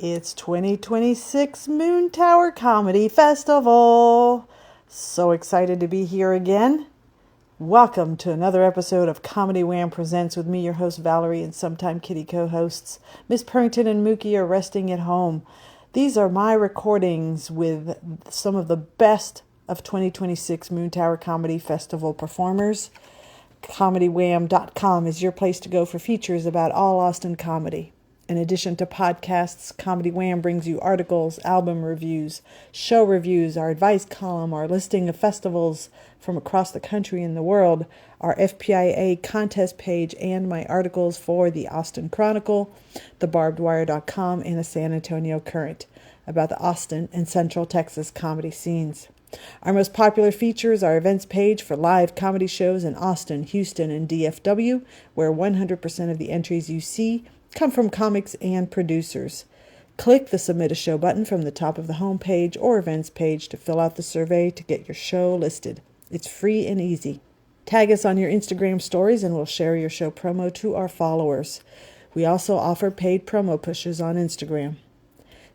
It's 2026 Moontower Comedy Festival. So excited to be here again. Welcome to another episode of Comedy Wham Presents with me, your host Valerie, and sometime kitty co-hosts. Miss Purrington and Mookie are resting at home. These are my recordings with some of the best of 2026 Moontower Comedy Festival performers. ComedyWham.com is your place to go for features about all Austin comedy. In addition to podcasts, Comedy Wham brings you articles, album reviews, show reviews, our advice column, our listing of festivals from across the country and the world, our FPIA contest page, and my articles for the Austin Chronicle, thebarbedwire.com, and the San Antonio Current about the Austin and Central Texas comedy scenes. Our most popular features are events page for live comedy shows in Austin, Houston, and DFW, where 100% of the entries you see come from comics and producers. Click the Submit a Show button from the top of the homepage or events page to fill out the survey to get your show listed. It's free and easy. Tag us on your Instagram stories and we'll share your show promo to our followers. We also offer paid promo pushes on Instagram.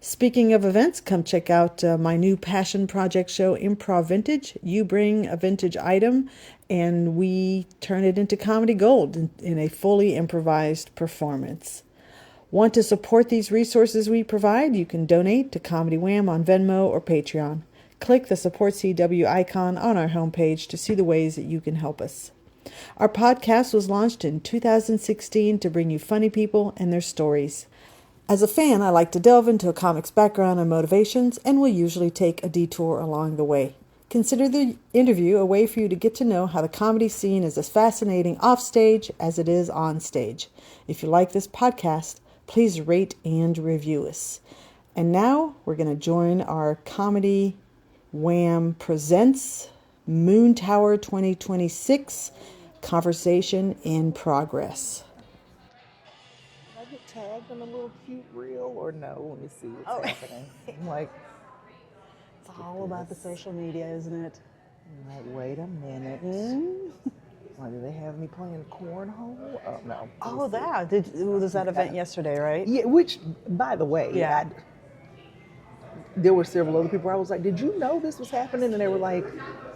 Speaking of events, come check out my new passion project show, Improv Vintage. You bring a vintage item and we turn it into comedy gold in a fully improvised performance. Want to support these resources we provide? You can donate to Comedy Wham on Venmo or Patreon. Click the Support CW icon on our homepage to see the ways that you can help us. Our podcast was launched in 2016 to bring you funny people and their stories. As a fan, I like to delve into a comic's background and motivations, and will usually take a detour along the way. Consider the interview a way for you to get to know how the comedy scene is as fascinating offstage as it is on stage. If you like this podcast, please rate and review us. And now we're going to join our Comedy Wham Presents Moontower 2026 Conversation in Progress. Did I get tagged in a little cute reel or no? Let me see what's happening. I'm like, It's all about the social media, isn't it? I'm like, wait a minute. Why do they have me playing cornhole? Oh, no. Oh, that. Was that event yesterday, right? Yeah, which, by the way, there were several other people. I was like, did you know this was happening? And they were like,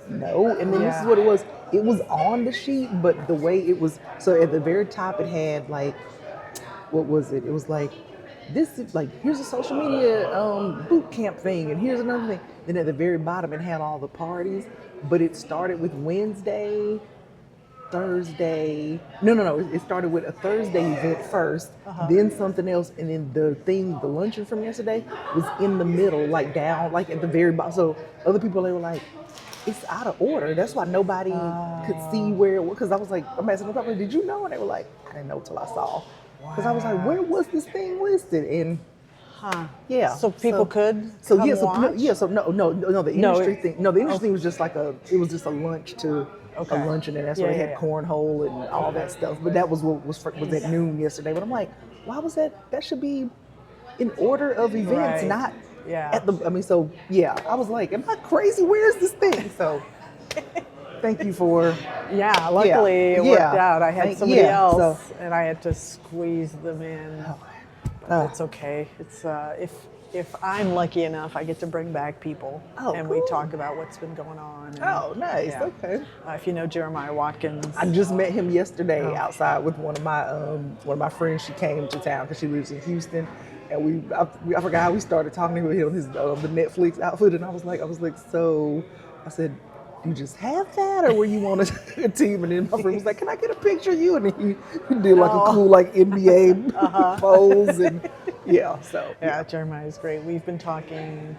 no. And then this is what it was. It was on the sheet, but the way it was, so at the very top it had like, what was it? It was like, this is like, here's a social media boot camp thing, and here's another thing. Then at the very bottom it had all the parties, but it started with Wednesday, Thursday. No. It started with a Thursday event first, then something else, and then the luncheon from yesterday was in the middle, like down, like at the very bottom. So other people, they were like, it's out of order. That's why nobody could see where it was. Because I was like, I'm asking them, did you know? And they were like, I didn't know till I saw. Because I was like, where was this thing listed? And So people could so come yeah, so watch? the industry thing. No, the industry thing was just like it was just a lunch to a luncheon, and that's where they had cornhole and all that stuff. But that was what was at noon yesterday. But I'm like, why was that? That should be in order of events, not at the. I mean, so I was like, am I crazy? Where is this thing? So. Thank you for... luckily it worked out. I had somebody else, and I had to squeeze them in. But it's okay. It's if I'm lucky enough, I get to bring back people, and we talk about what's been going on. And, nice. Okay. If you know Jeremiah Watkins, I just met him yesterday outside with one of my friends. She came to town because she lives in Houston, and I forgot how we started talking to him. His the Netflix outfit, and I was like, so I said, you just have that, or were you on a team? And then my friend was like, can I get a picture of you? And then he did like a cool like NBA pose, and Jeremiah is great. We've been talking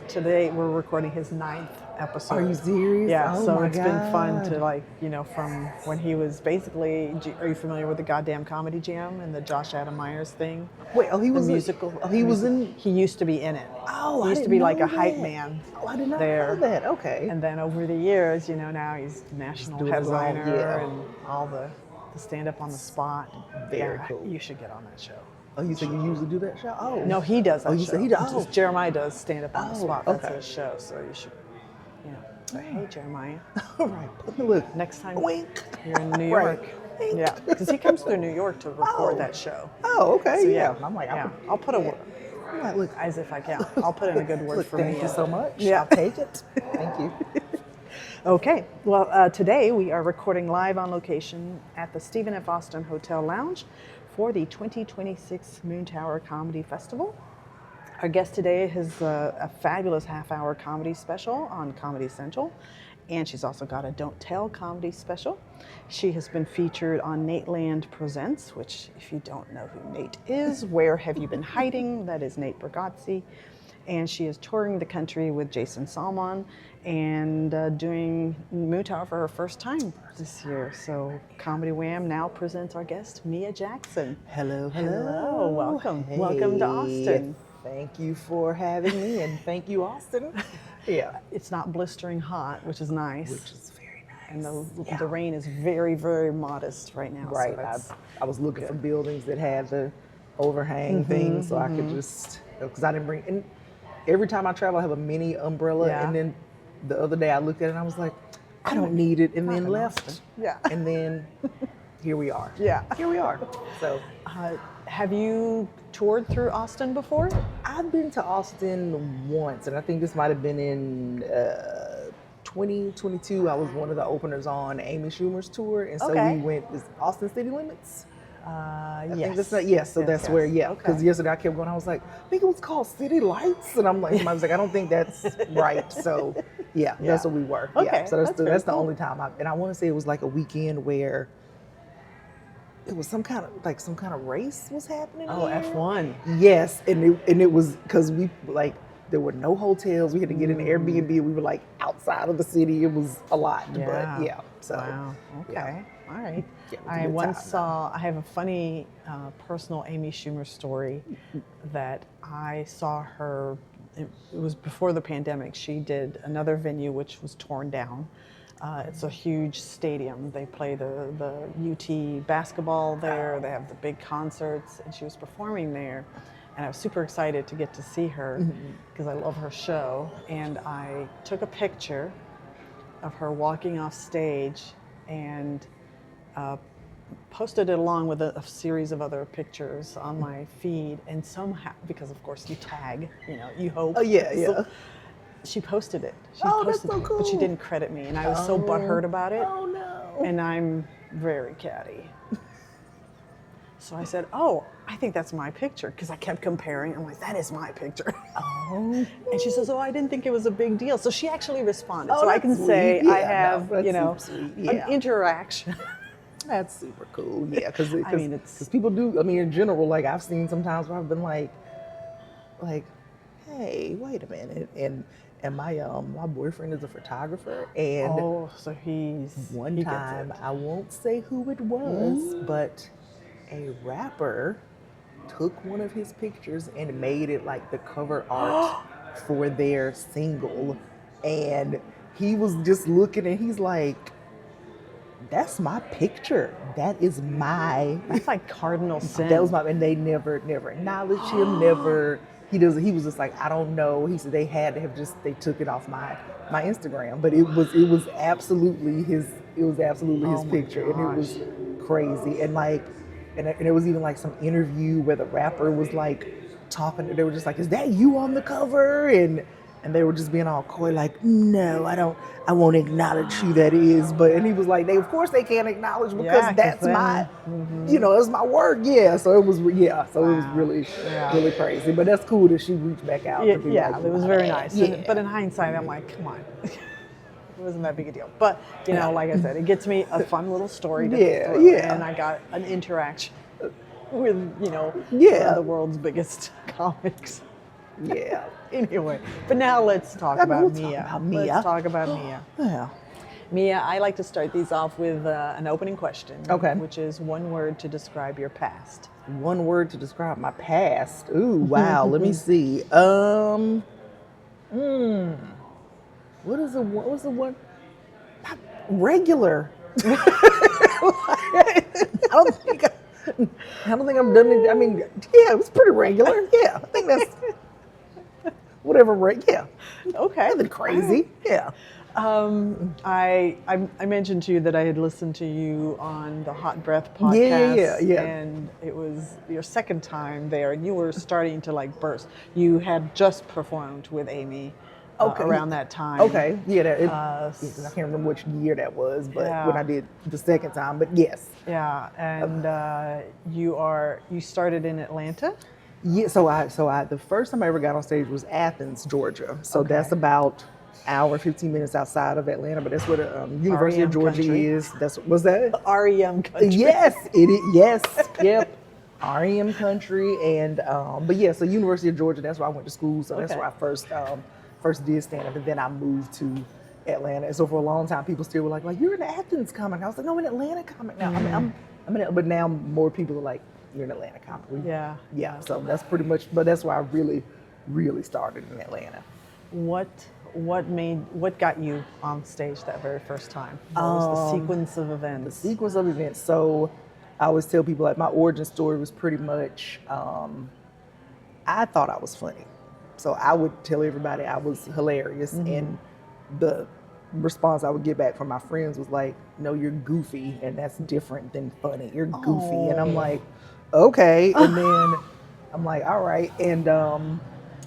today. We're recording his 9th episode. Are you serious? Yeah, oh so my it's God. been fun to from when he was basically. Are you familiar with the Goddamn Comedy Jam and the Josh Adam Myers thing? Wait, he was the musical. He was in. He used to be in it. Oh, he used to be like a hype man. Oh, I did not there. know that. Okay. And then over the years, now he's national headliner and all the stand up on the spot. Very cool. You should get on that show. Oh, you said you usually do that show? Oh. No, he does that show. You said he does? Just Jeremiah does stand up on the spot. That's okay. his show, so you should, Hey, Jeremiah. All right. Look. Next time Wink. you're in New York. think. Yeah, because he comes through New York to record Oh. that show. Oh, okay. So yeah. I'm like, yeah. I'll put a word. I'm like, look, As if I can. I'll put in a good word look, for thank Mia. you so much. Yeah. I'll take it. Thank you. Okay. Well, today we are recording live on location at the Stephen F. Austin Hotel Lounge for the 2026 Moontower Comedy Festival. Our guest today has a fabulous half-hour comedy special on Comedy Central, and she's also got a Don't Tell comedy special. She has been featured on Nate Land Presents, which, if you don't know who Nate is, Where Have You Been Hiding? That is Nate Bargatze. And she is touring the country with Jason Salmon and doing Moontower for her first time this year. So Comedy Wham now presents our guest, Mia Jackson. Hello. Hello, welcome. Hey. Welcome to Austin. Thank you for having me, and thank you, Austin. Yeah. It's not blistering hot, which is nice. Which is very nice. And the Yeah. rain is very, very modest right now. Right. So I was looking for buildings that had the overhang thing, so I could just, because I didn't bring, and every time I travel, I have a mini umbrella. Yeah. And then the other day I looked at it and I was like, I don't need it, and then in left. Austin. Yeah. And then here we are. Yeah. Here we are. So Have you toured through Austin before? I've been to Austin once, and I think this might have been in 2022. I was one of the openers on Amy Schumer's tour, and so Okay. we went, is Austin City Limits? I Yes. think that's not, yes, so that's where, yeah, because Okay. yesterday I kept going, I was like, I think it was called City Lights, and I'm like, somebody was like, I don't think that's right, so yeah, that's what we were. Okay, Yeah, so that's very that's the cool. only time and I want to say it was like a weekend where it was some kind of race was happening. Oh, there. F1. Yes, and it was because we like there were no hotels. We had to get an Airbnb. We were like outside of the city. It was a lot, but yeah. So Wow. Okay. yeah. All right. Yeah, it was a I good once time, saw. I have a funny personal Amy Schumer story that I saw her. It was before the pandemic. She did another venue which was torn down. It's a huge stadium. They play the UT basketball there. They have the big concerts, and she was performing there. And I was super excited to get to see her because I love her show. And I took a picture of her walking off stage and posted it along with a series of other pictures on my feed. And somehow, because of course you tag, you hope. Oh yeah, yeah. So she posted it. She Oh, that's posted so it, but she cool. didn't credit me, and I was so butthurt about it. Oh no. And I'm very catty. So I said, "Oh, I think that's my picture," because I kept comparing. I'm like, "That is my picture." Oh. And she says, "Oh, I didn't think it was a big deal." So she actually responded. Oh, so I that's can sweet. say Yeah, I no, have, that's super sweet. Yeah. an interaction. That's super cool. Yeah, because I mean, it's people do. I mean, in general, like I've seen sometimes where I've been like, hey, wait a minute, and my boyfriend is a photographer, and so he one gets time it. I won't say who it was, but a rapper took one of his pictures and made it like the cover art for their single, and he was just looking and he's like, that's my picture. That is my. That's like cardinal sin. That was my. And they never acknowledged him. Never. He doesn't. He was just like, I don't know. He said they had to have they took it off my Instagram, but it was absolutely his. It was absolutely his my picture, and it was gosh. crazy. And like, and it was even like some interview where the rapper was like talking. They were just like, is that you on the cover? And they were just being all coy, like, no, I won't acknowledge who that is. And he was like, of course they can't acknowledge because Yeah, 'cause that's then- my, that's my work. Yeah. So it was, it was really, Yeah. really crazy. But that's cool that she reached back out. Yeah, to be yeah, like, it was very nice. Yeah. But in hindsight, I'm like, come on. It wasn't that big a deal. But, like I said, it gets me a fun little story to Yeah, throw. yeah. And I got an interaction with, Yeah. one of the world's biggest comics. Yeah. Anyway, but now let's talk I mean, about we'll talk Mia. about Mia. Let's talk about Mia. Yeah. Mia, I like to start these off with an opening question. Okay. Which is one word to describe your past. One word to describe my past. Ooh, wow. Let me see. What is the one? Regular. I don't think I've done it. I mean, yeah, it was pretty regular. Yeah, I think that's whatever. Yeah, Okay. nothing crazy. Yeah. I mentioned to you that I had listened to you on the Hot Breath Yeah. podcast, and it was your second time there, and you were starting to like burst. You had just performed with Amy Okay. around that time. Okay. Yeah. I can't remember which year that was, but when I did the second time. But yes. Yeah, and you started in Atlanta. Yeah. So I the first time I ever got on stage was Athens, Georgia. So that's about hour 15 minutes outside of Atlanta, but that's where the University of Georgia country. is. Was that REM country. Yes, it is. Yes, yep. REM country, and but yeah, so University of Georgia. That's where I went to school. So that's where I first did stand up, and then I moved to Atlanta. And so for a long time, people still were like you're in Athens comic. I was like, no, I'm in Atlanta comic now. I'm in, but now more people are like, you're in Atlanta comic. Yeah. So that's pretty much. But that's why I really started in Atlanta. What got you on stage that very first time? What was the sequence of events? The sequence of events. So I always tell people my origin story was pretty much, I thought I was funny. So I would tell everybody I was hilarious. And the response I would get back from my friends was like, no, you're goofy. And that's different than funny. You're goofy. And I'm like, okay. And then I'm like, all right. And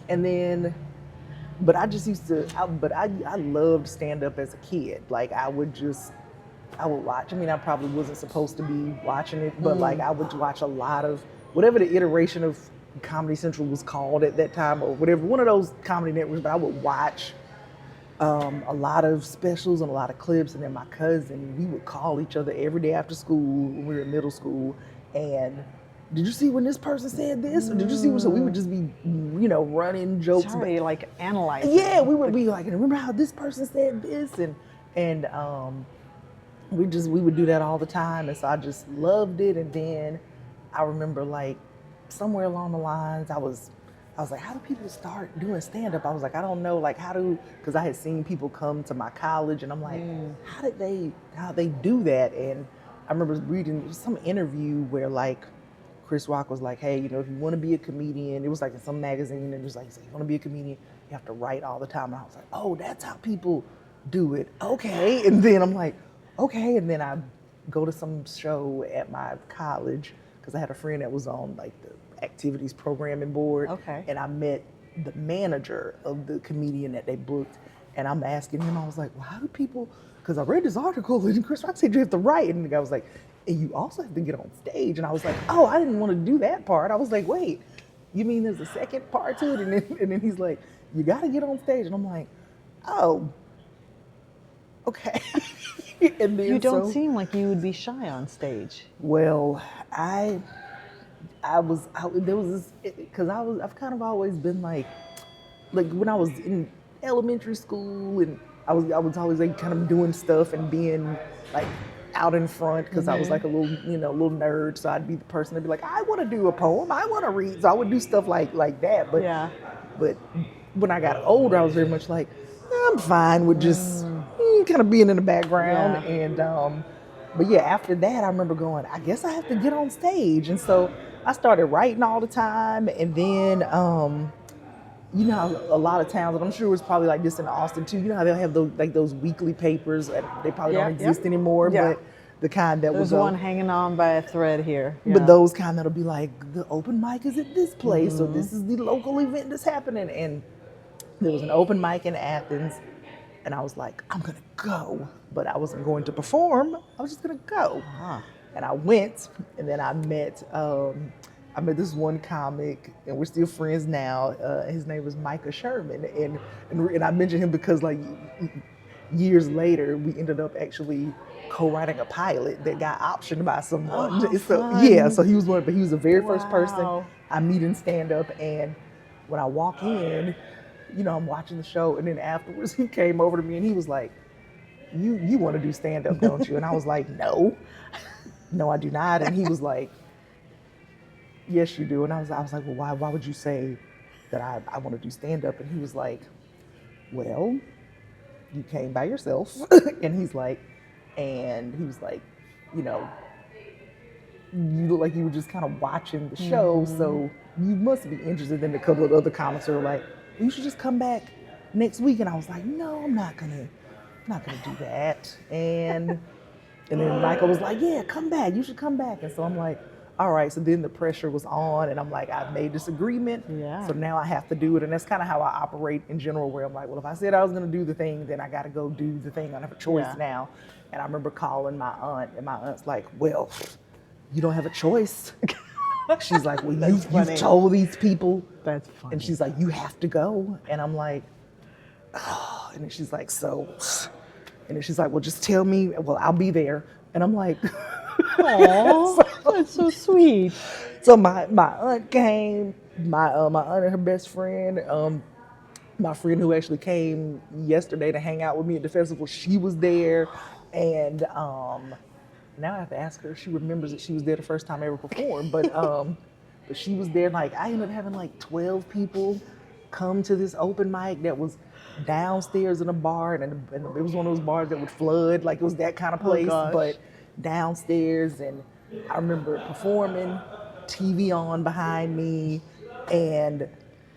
then, but I just used to, I loved stand up as a kid. Like I would watch. I mean, I probably wasn't supposed to be watching it, but I would watch a lot of whatever the iteration of Comedy Central was called at that time or whatever, one of those comedy networks, but I would watch a lot of specials and a lot of clips. And then my cousin, we would call each other every day after school when we were in middle school. And did you see when this person said this? Or did you see? So we would just be, running jokes. Sorry, like analyzing. Yeah, we would be like, remember how this person said this? And we would do that all the time. And so I just loved it. And then I remember somewhere along the lines, I was like, how do people start doing stand-up? I was like, I don't know, because I had seen people come to my college and I'm like, how did they do that? And I remember reading some interview where Chris Rock was like, hey, if you want to be a comedian, it was in some magazine, and it was like, you want to be a comedian, you have to write all the time. And I was like, oh, that's how people do it. Okay. And then I'm like, okay. And then I go to some show at my college because I had a friend that was on the activities programming board. Okay. And I met the manager of the comedian that they booked. And I'm asking him, I was like, well, how do people, because I read this article and Chris Rock said you have to write. And the guy was like, and you also have to get on stage. And I was like, oh, I didn't want to do that part. I was like, wait, you mean there's a second part to it? And then he's like, you got to get on stage. And I'm like, oh, okay. And then you don't seem like you would be shy on stage. Well, I've kind of always been like when I was in elementary school, and I was always kind of doing stuff and being out in front because I was a little nerd. So I'd be the person that'd be like, I want to do a poem, I want to read. So I would do stuff like that. But when I got older, I was very much like, I'm fine with just kind of being in the background. And but yeah, after that, I remember going, I guess I have to get on stage. And so I started writing all the time. And then, a lot of towns, and I'm sure it's probably like this in Austin too, how they'll have those weekly papers, and they probably don't exist anymore, but the kind that There's one hanging on by a thread here. Yeah. But those kind that'll be like, the open mic is at this place, or this is the local event that's happening. And there was an open mic in Athens, and I was like, I'm gonna go, but I wasn't going to perform. I was just gonna go. And I went, and then I met this one comic, and we're still friends now. His name was Micah Sherman, and I mentioned him because years later we ended up actually co-writing a pilot that got optioned by someone. So he was he was the very first person I meet in stand-up. And when I walk in, I'm watching the show, and then afterwards he came over to me and he was like, you want to do stand-up, don't you? And I was like, no, I do not. And he was like, yes, you do. And I was like, well, why would you say that I want to do stand-up? And he was like, well, you came by yourself. And he was like, you look like you were just kind of watching the show, so you must be interested. In a couple of other comics who were like, you should just come back next week. And I was like, no, I'm not gonna not gonna do that. And then Michael was like, yeah, come back. You should come back. And so I'm like, all right. So then the pressure was on, and I'm like, I've made this agreement. Yeah. So now I have to do it. And that's kind of how I operate in general, where I'm like, well, if I said I was going to do the thing, then I got to go do the thing. I don't have a choice now. And I remember calling my aunt, and my aunt's like, well, you don't have a choice. She's like, well, you've told these people. That's funny. And she's like, you have to go. And I'm like, oh. And then she's like, so... And then she's like, well, just tell me, well, I'll be there. And I'm like, oh, that's so sweet. So my aunt came, my aunt and her best friend, my friend who actually came yesterday to hang out with me at the festival, she was there. And now I have to ask her if she remembers that she was there the first time I ever performed. But she was there. Like, I ended up having like 12 people come to this open mic that was downstairs in a bar, and it was one of those bars that would flood, like it was that kind of place, but downstairs. And I remember performing, TV on behind me, and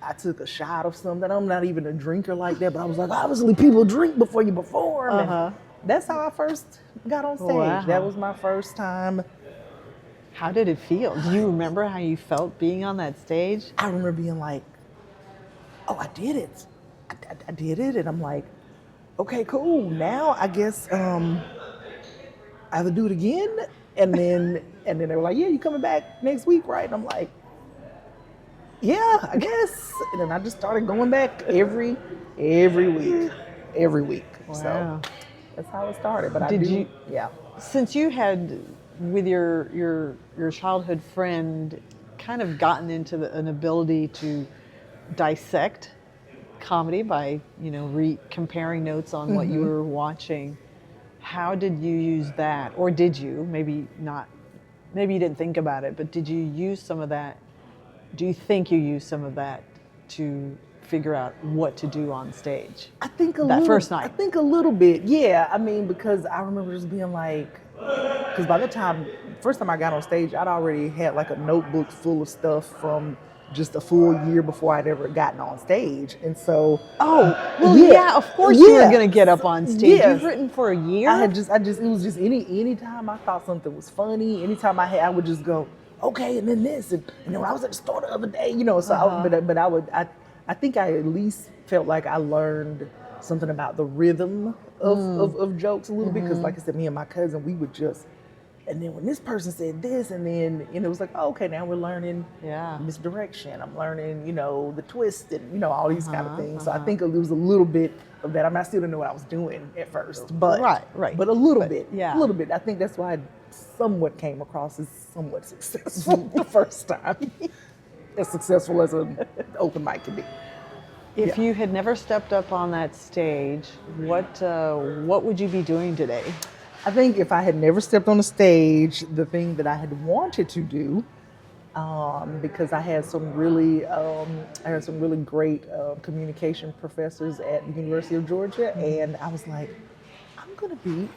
I took a shot of something. I'm not even a drinker like that, but I was like, obviously people drink before you perform. And that's how I first got on stage. Wow. That was my first time. How did it feel? Do you remember how you felt being on that stage? I remember being like, oh, I did it. I did it, and I'm like, okay, cool. Now I guess I have to do it again. And then they were like, yeah, you coming back next week, right? And I'm like, yeah, I guess. And then I just started going back every week. Wow. So that's how it started. But Since you had, with your childhood friend, kind of gotten into an ability to dissect comedy by, comparing notes on what you were watching, how did you use that? Or did you, maybe not, maybe you didn't think about it, but did you use some of that? Do you think you used some of that to figure out what to do on stage? I think first night. I think a little bit, yeah. I mean, because I remember just being like, because by the first time I got on stage, I'd already had like a notebook full of stuff from just a full year before I'd ever gotten on stage. And so of course you were going to get up on stage. You've written for a year? I just it was just any time I thought something was funny, anytime I would just go, okay, and then this, and then when I was at the store the other day, so I think I at least felt like I learned something about the rhythm of jokes a little bit, because like I said, me and my cousin, we would just, and then when this person said this, and then, it was like, oh, okay, now we're learning misdirection. I'm learning, the twist, and, all these kind of things. So I think it was a little bit of that. I mean, I still didn't know what I was doing at first, but but a little bit. I think that's why I somewhat came across as somewhat successful the first time. As successful as an open mic can be. If you had never stepped up on that stage, what would you be doing today? I think if I had never stepped on the stage, the thing that I had wanted to do, because I had some really great communication professors at the University of Georgia, and I was like, I'm gonna be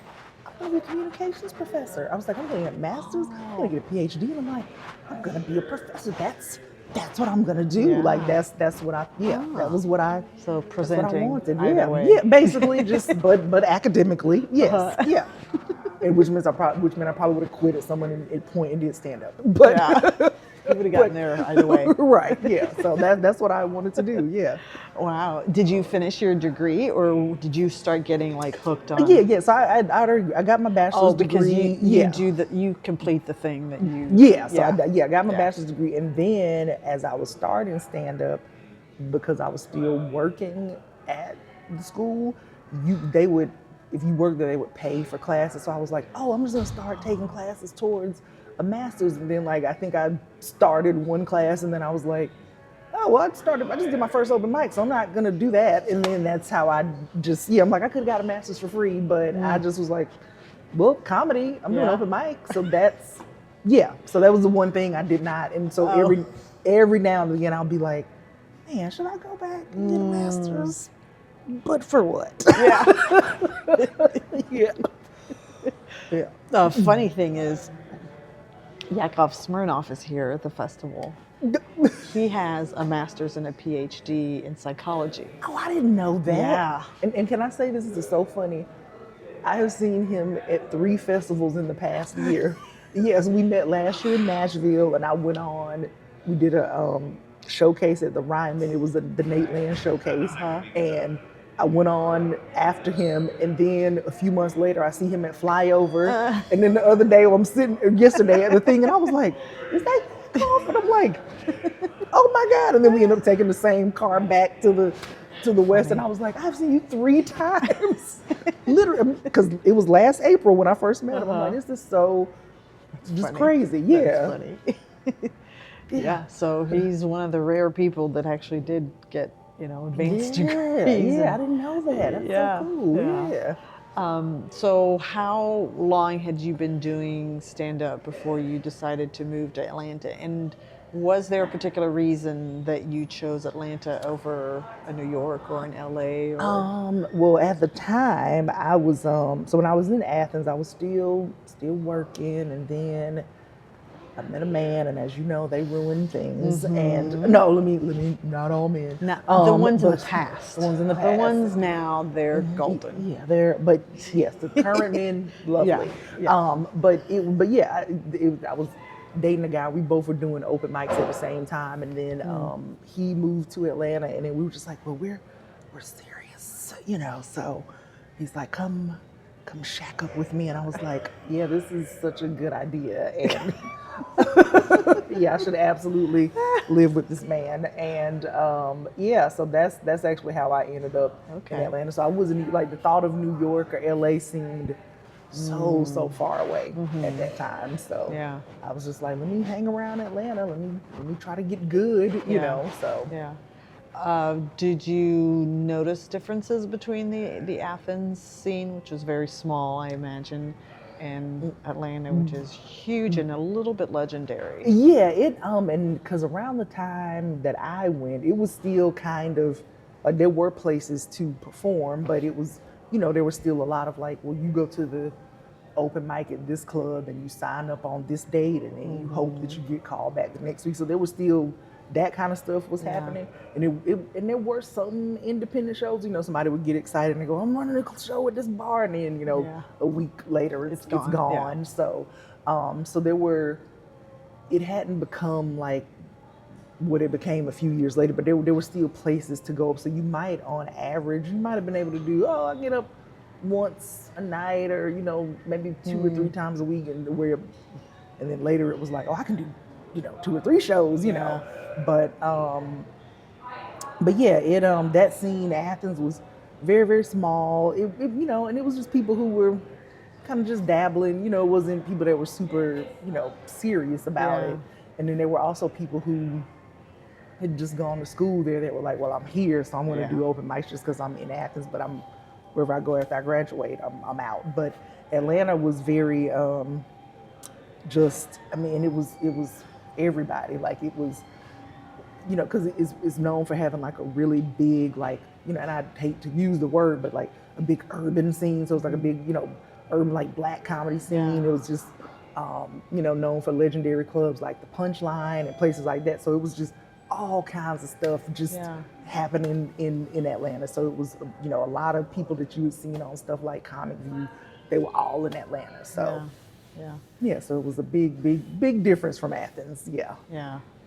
a communications professor. I was like, I'm gonna get a master's, I'm gonna get a PhD, and I'm like, I'm gonna be a professor. That's what I'm gonna do. Yeah. Like that's what I that was what I presenting that's what I wanted. Either way. Yeah, basically just but academically, yes. Yeah. And which meant I probably would have quit at some point and did stand up. But you would have gotten there either way. Right, yeah. So that's what I wanted to do, yeah. Wow. Did you finish your degree, or did you start getting like hooked on? Yeah. So I got my bachelor's degree. Because you complete the thing that you. Yeah. So I got my bachelor's degree, and then as I was starting stand up, because I was still working at the school, if you worked there, they would pay for classes. So I was like, oh, I'm just gonna start taking classes towards a master's. And then I think I started one class, and then I was like, oh, well, I just did my first open mic, so I'm not gonna do that. And then that's how I just, I'm like, I could have got a master's for free, but I just was like, well, comedy, I'm doing open mic. So that's, so that was the one thing I did not. And so every now and again, I'll be like, man, should I go back and get a master's? But for what? Yeah. The funny thing is, Yakov Smirnoff is here at the festival. He has a master's and a PhD in psychology. Oh, I didn't know that. Yeah. And can I say this is so funny? I have seen him at 3 festivals in the past year. Yes, we met last year in Nashville, and I went on. We did a showcase at the Ryman. It was the Nate Land showcase, and I went on after him. And then a few months later, I see him at Flyover. And then the other day, yesterday at the thing, and I was like, "Is that Cough?" And I'm like, "Oh my God!" And then we ended up taking the same car back to the West, and I was like, "I've seen you 3 times," literally, because it was last April when I first met him. I'm like, "This is so just crazy." Yeah. That's funny. Yeah. So he's one of the rare people that actually did get, advanced degrees. Yeah, I didn't know that. That's so cool. Yeah. So how long had you been doing stand-up before you decided to move to Atlanta? And was there a particular reason that you chose Atlanta over a New York or an LA? Well, at the time, I was so when I was in Athens, I was still working, and then I met a man, and as you know, they ruin things. And no, let me not all men. Not, the ones in the past. The ones in the past. The ones now, they're golden. Yeah, but yes, the current men, lovely. Yeah. I was dating a guy. We both were doing open mics at the same time, and then he moved to Atlanta, and then we were just like, well, we're serious, So he's like, come shack up with me, and I was like, yeah, this is such a good idea, and yeah, I should absolutely live with this man, and so that's actually how I ended up in Atlanta. So I wasn't like, the thought of New York or LA seemed so far away at that time. So I was just like, let me hang around Atlanta. Let me try to get good, you know. So did you notice differences between the Athens scene, which was very small, I imagine, and Atlanta, which is huge and a little bit legendary? Yeah, and because around the time that I went, it was still kind of like there were places to perform, but it was, there was still a lot of like, well, you go to the open mic at this club and you sign up on this date, and then you hope that you get called back the next week. So there was still that kind of stuff was happening, and there were some independent shows. Somebody would get excited and they go, "I'm running a show at this bar," and then a week later it's gone. Yeah. So there were. It hadn't become like what it became a few years later, but there were still places to go up. So you might, on average, have been able to do, I get up once a night, or maybe 2 or 3 times a week, and then later it was like, I can do 2 or 3 shows, you know. But yeah, that scene, Athens, was very, very small. It and it was just people who were kind of just dabbling. It wasn't people that were super, serious about it. And then there were also people who had just gone to school there that were like, well, I'm here, so I'm going to do open mics just because I'm in Athens, but wherever I go after I graduate, I'm out. But Atlanta was very it was everybody. Like, it was, because it's known for having like a really big, like, and I hate to use the word, but like a big urban scene. So it's like a big, urban, like, black comedy scene. It was just, known for legendary clubs like the Punchline and places like that. So it was just all kinds of stuff just happening in Atlanta. So it was, a lot of people that you had seen on stuff like Comic View, they were all in Atlanta. So so it was a big difference from Athens. Yeah.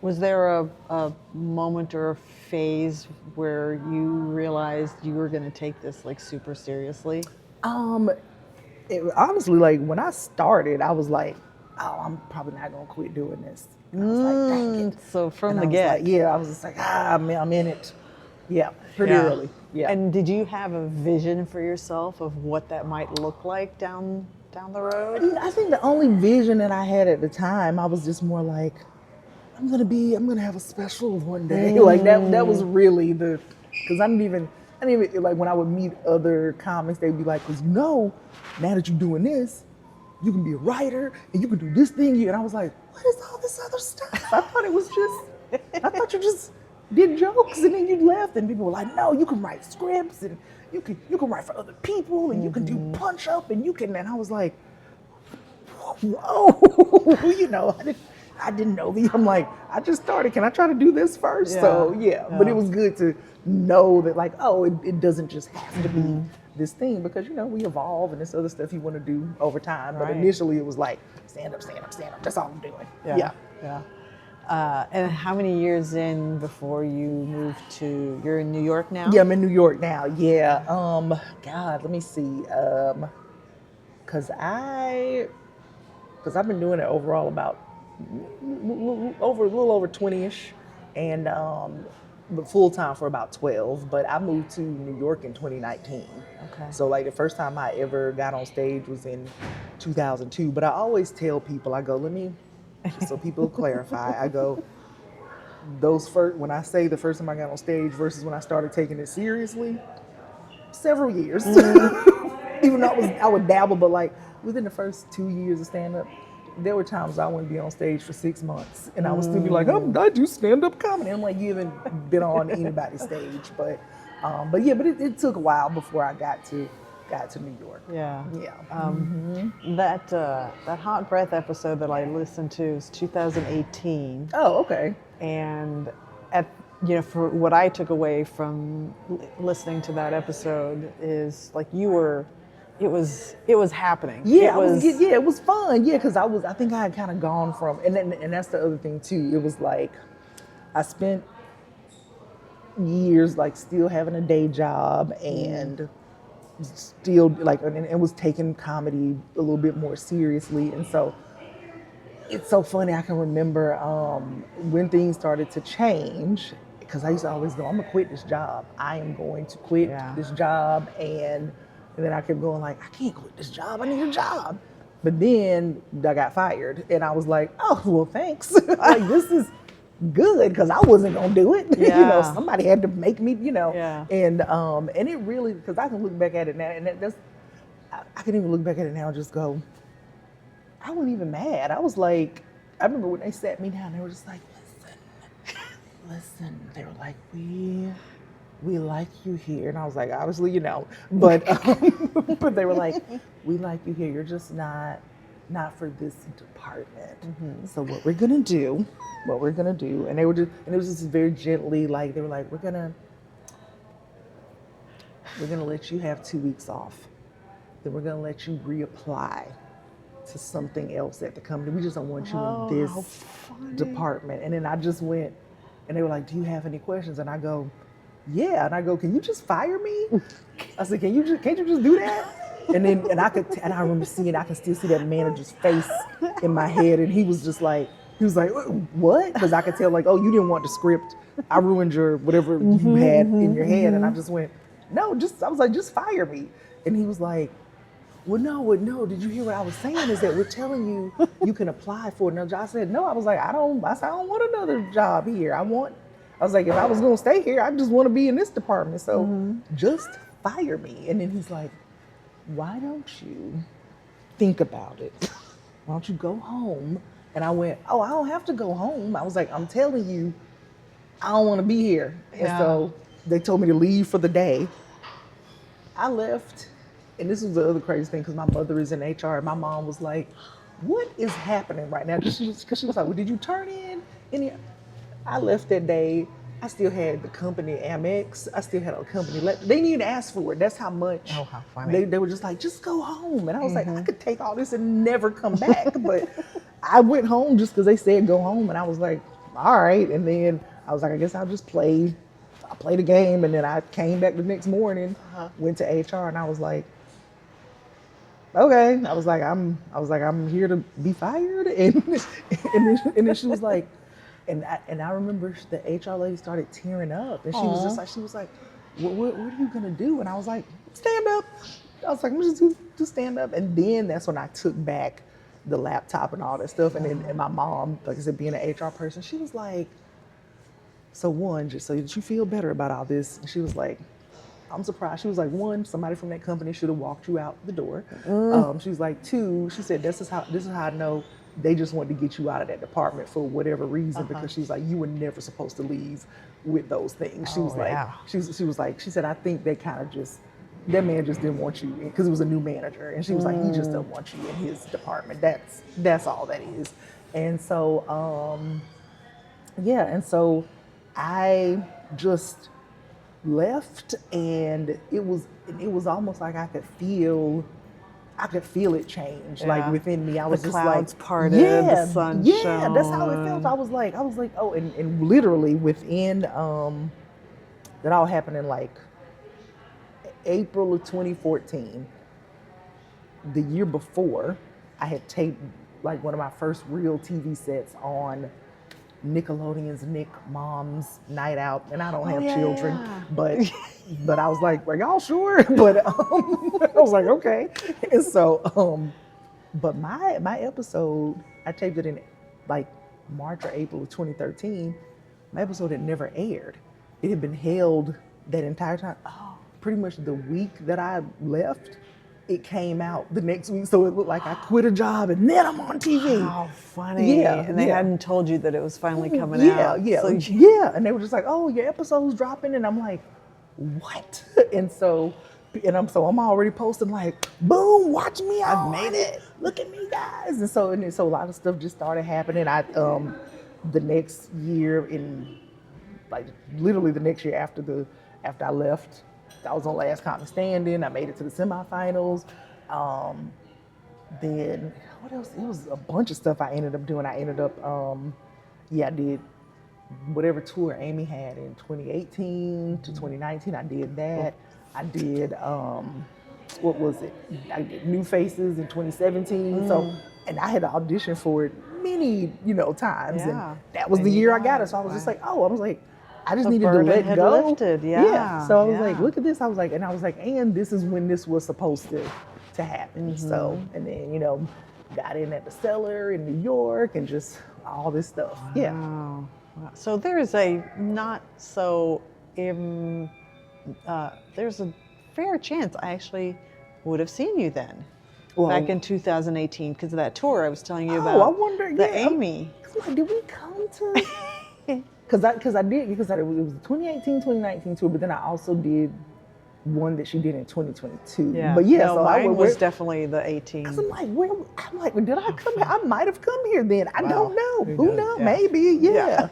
Was there a moment or a phase where you realized you were going to take this like super seriously? Honestly, like, when I started, I was like, I'm probably not going to quit doing this. And I was like, dang it. So from the get. I was just like, I'm in it. Yeah, pretty early. Yeah. And did you have a vision for yourself of what that might look like down the road? I think the only vision that I had at the time, I was just more like, I'm gonna have a special one day. Like, that was really because I didn't even like, when I would meet other comics, they'd be like, because now that you're doing this, you can be a writer and you can do this thing. And I was like, what is all this other stuff? I thought you just did jokes and then you left, and people were like, no, you can write scripts and you can write for other people and you can do punch up and and I was like, whoa, I didn't know that. I'm like, I just started. Can I try to do this first? So but it was good to know that, like, it doesn't just have to be this thing because we evolve and this other stuff you want to do over time. But Right. initially it was like stand up, stand up, stand up. That's all I'm doing. Yeah. And how many years in before you moved to? You're in New York now. Yeah, I'm in New York now. Yeah. God, let me see. Cause I've been doing it overall about a little over 20ish, and but full time for about 12. But I moved to New York in 2019. Okay. So like the first time I ever got on stage was in 2002. But I always tell people, I go, just so people clarify, I go, when I say the first time I got on stage versus when I started taking it seriously, several years. Even though I would dabble, but like within the first 2 years of stand up, there were times I wouldn't be on stage for 6 months and I would still be like, I do stand up comedy. I'm like, you haven't been on anybody's stage, but it took a while before I got to New York. Yeah. Yeah. That Hot Breath episode that I listened to is 2018. Oh, okay. And for what I took away from listening to that episode is like it was happening. Yeah, it was fun. Yeah, because I think I had kind of gone from, and that's the other thing too. It was like I spent years like still having a day job and still like and was taking comedy a little bit more seriously, and so it's so funny. I can remember when things started to change because I used to always go, I'm gonna quit this job. I am going to quit this job, and then I kept going like, I can't quit this job. I need a job. But then I got fired, and I was like, oh well, thanks. Like this is good because I wasn't gonna do it. Yeah. Somebody had to make me. Yeah. And it really, because I can look back at it now, and I can even look back at it now and just go, I wasn't even mad. I was like, I remember when they sat me down, they were just like, listen. They were like, we like you here. And I was like, obviously, but but they were like, we like you here. You're just not for this department. Mm-hmm. So what we're gonna do, and they were just, and it was just very gently, like they were like, we're gonna let you have 2 weeks off. Then we're gonna let you reapply to something else at the company. We just don't want you in this department. And then I just went, and they were like, do you have any questions? And I go, yeah. And I go, can you just fire me? I said, can't you just do that? And I remember I can still see that manager's face in my head. And he was like, what? Because I could tell like, oh, you didn't want the script. I ruined your, whatever you had in your head. And I just went, no, I was like, just fire me. And he was like, well, no. Did you hear what I was saying? Is that we're telling you you can apply for another job. I said, no. I was like, I don't want another job here. I was like, if I was going to stay here, I just want to be in this department. So just fire me. And then he's like, why don't you think about it? Why don't you go home? And I went, oh, I don't have to go home. I was like, I'm telling you, I don't want to be here. And so they told me to leave for the day. I left. And this was the other crazy thing because my mother is in HR. And my mom was like, what is happening right now? Because she was like, well, did you turn in any? I left that day. I still had the company Amex. I still had a company. They didn't even ask for it. That's how much. Oh, how funny. They were just like, just go home. And I was like, I could take all this and never come back. But I went home just because they said go home. And I was like, all right. And then I was like, I guess I'll just play. I played a game. And then I came back the next morning, went to HR, and I was like, okay. I was like, I'm here to be fired. And then she was like, and I remember the HR lady started tearing up, and she was like, what are you gonna do? And I was like, stand up. I was like, I'm just do stand up. And then that's when I took back the laptop and all that stuff. And then my mom, like I said, being an HR person, she was like, so one, just so did you feel better about all this? And she was like, I'm surprised. She was like, one, somebody from that company should have walked you out the door. She was like, two, she said, this is how I know they just wanted to get you out of that department for whatever reason, because she was like, you were never supposed to leave with those things. She was like, she said, I think they kind of just, that man just didn't want you, because it was a new manager. And she was like, he just doesn't want you in his department. That's all that is. And so, and so I just left, and it was almost like I could feel it change, like within me. I was the just clouds like, parted, yeah, the sun yeah, that's how it shone. felt. I was like, oh, and literally within, that all happened in like April of 2014. The year before, I had taped like one of my first real TV sets on Nickelodeon's Nick Mom's Night Out, and I don't have children, but I was like, "Are y'all sure?" But I was like, "Okay." And so, but my episode, I taped it in like March or April of 2013. My episode had never aired. It had been held that entire time. Pretty much the week that I left, it came out the next week, so it looked like I quit a job and then I'm on TV. How funny! Yeah, and they hadn't told you that it was finally coming out. Yeah, and they were just like, "Oh, your episode's dropping," and I'm like, "What?" And I'm already posting like, "Boom, watch me! I've made it! Look at me, guys!" And so a lot of stuff just started happening. The next year, in like literally the next year after I left, I was on Last Comic Standing. I made it to the semifinals. Then what else? It was a bunch of stuff I ended up doing. I did whatever tour Amy had in 2018 to 2019. I did that. I did what was it? I did New Faces in 2017. So, and I had to audition for it many, times, and that was the year I got it. So I was just like, I just needed to let go. Lifted, So I was like, look at this. I was like, and this is when this was supposed to happen. So, and then, got in at the Cellar in New York and just all this stuff. Wow. Yeah. Wow. So there's a there's a fair chance I actually would have seen you then. Back in 2018 because of that tour I was telling you about. I wonder. Amy. Like, did we come to? Because it was the 2018, 2019 tour, but then I also did one that she did in 2022. Yeah. But yeah, no, so mine was definitely the 18. Because I'm like, did I come here? I might have come here then. I don't know. Who knows? Yeah. Maybe. Yeah.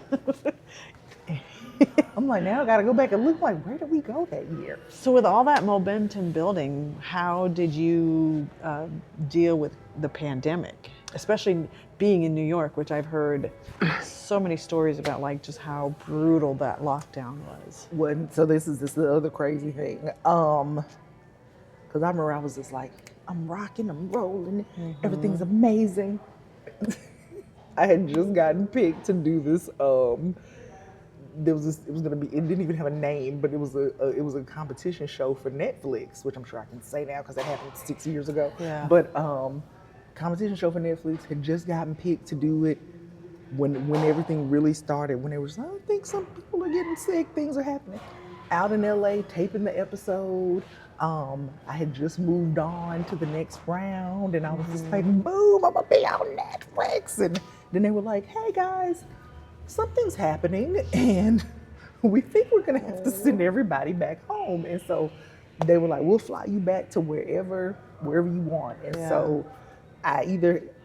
I'm like, now I got to go back and look. Like, where did we go that year? So with all that momentum building, how did you deal with the pandemic, especially being in New York, which I've heard so many stories about, like just how brutal that lockdown was. So this is the other crazy thing. Because I remember I was just like, I'm rocking, I'm rolling, everything's amazing. I had just gotten picked to do this. It was gonna be. It didn't even have a name, but it was a competition show for Netflix, which I'm sure I can say now because that happened 6 years ago. Yeah. But competition show for Netflix, had just gotten picked to do it when everything really started. When they were just, I think some people are getting sick, things are happening. Out in LA, taping the episode. I had just moved on to the next round, and I was just like, boom, I'm gonna be on Netflix. And then they were like, hey guys, something's happening, and we think we're gonna have to send everybody back home. And so they were like, we'll fly you back to wherever you want. And so I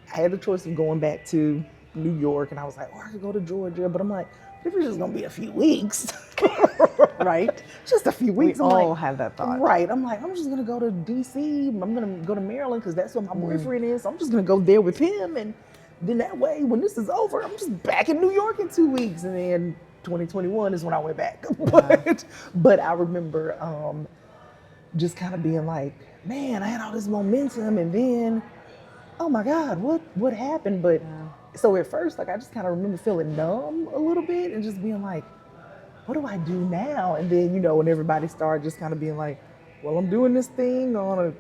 had the choice of going back to New York, and I was like, I could go to Georgia, but I'm like, if it's just gonna be a few weeks, right? Just a few weeks. We all have that thought, right? I'm like, I'm just gonna go to DC. I'm gonna go to Maryland because that's where my boyfriend is. So I'm just gonna go there with him, and then that way, when this is over, I'm just back in New York in 2 weeks. And then 2021 is when I went back. But I remember just kind of being like, man, I had all this momentum, and then, oh my God, what happened? But so at first, like, I just kind of remember feeling numb a little bit and just being like, what do I do now? And then, when everybody started just kind of being like, well, I'm doing this thing on a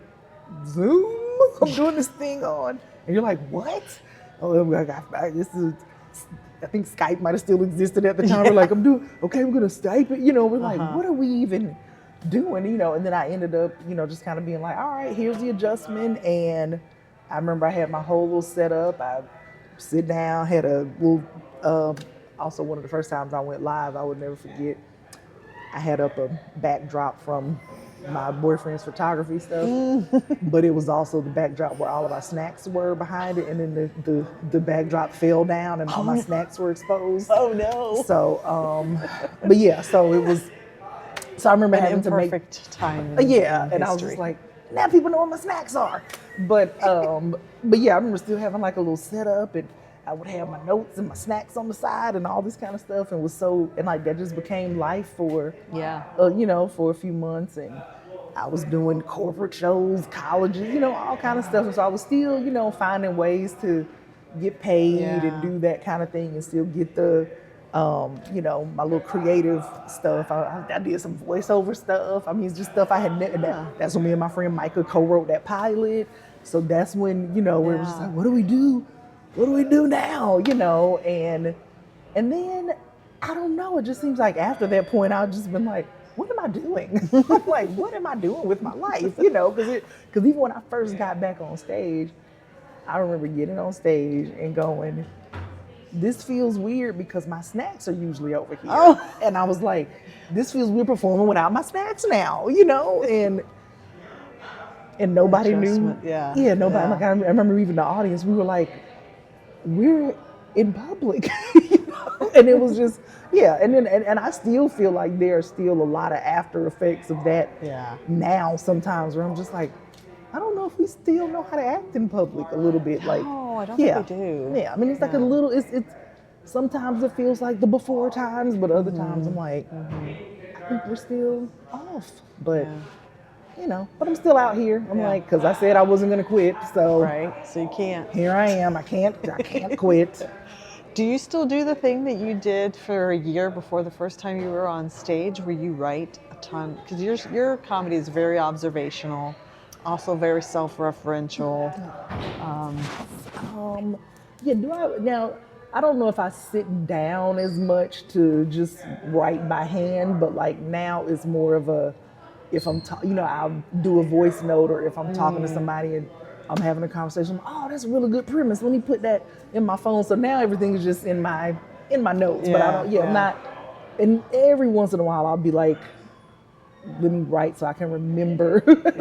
Zoom. I'm doing this thing on, and you're like, what? Oh, I think Skype might have still existed at the time. We're like, we're gonna Skype it. We're like, what are we even doing? And then I ended up, just kind of being like, all right, here's the adjustment. And I remember I had my whole little setup. I sit down, had a little, also one of the first times I went live, I would never forget. I had up a backdrop from my boyfriend's photography stuff, but it was also the backdrop where all of our snacks were behind it, and then the backdrop fell down and all my snacks were exposed. Oh no. So, but yeah, so it was So I remember An having to make imperfect time. In, yeah, in and I was history. just like, now people know where my snacks are. But yeah, I remember still having like a little setup, and I would have my notes and my snacks on the side and all this kind of stuff, and like that just became life for for a few months, and I was doing corporate shows, colleges, all kind of stuff, and so I was still finding ways to get paid and do that kind of thing, and still get the my little creative stuff. I did some voiceover stuff. I mean, it's just stuff I had never. That's when me and my friend Micah co-wrote that pilot. So that's when we were just like, what do we do? What do we do now? And then I don't know. It just seems like after that point, I've just been like, what am I doing? I'm like, what am I doing with my life? Because even when I first got back on stage, I remember getting on stage and going, this feels weird because my snacks are usually over here. Oh. And I was like, this feels weird performing without my snacks now, and nobody knew. Yeah, nobody. Like I remember even the audience, we were like, we're in public, and it was just, and then and I still feel like there are still a lot of after effects of that now sometimes where I'm just like, I don't know if we still know how to act in public a little bit. Like, I don't think we do. Yeah, I mean, it's like a little, it's sometimes it feels like the before times, but other times I'm like, I think we're still off. But, but I'm still out here. I'm like, because I said I wasn't going to quit. So, so you can't. Here I am. I can't quit. Do you still do the thing that you did for a year before the first time you were on stage, where you write a ton? Because your comedy is very observational, also very self-referential. Now, I don't know if I sit down as much to just write by hand, but like now it's more of a, if I'm, I'll do a voice note, or if I'm talking to somebody and I'm having a conversation, oh, that's a really good premise. Let me put that in my phone. So now everything is just in my notes, but I don't, I'm not, and every once in a while I'll be like, let me write so I can remember but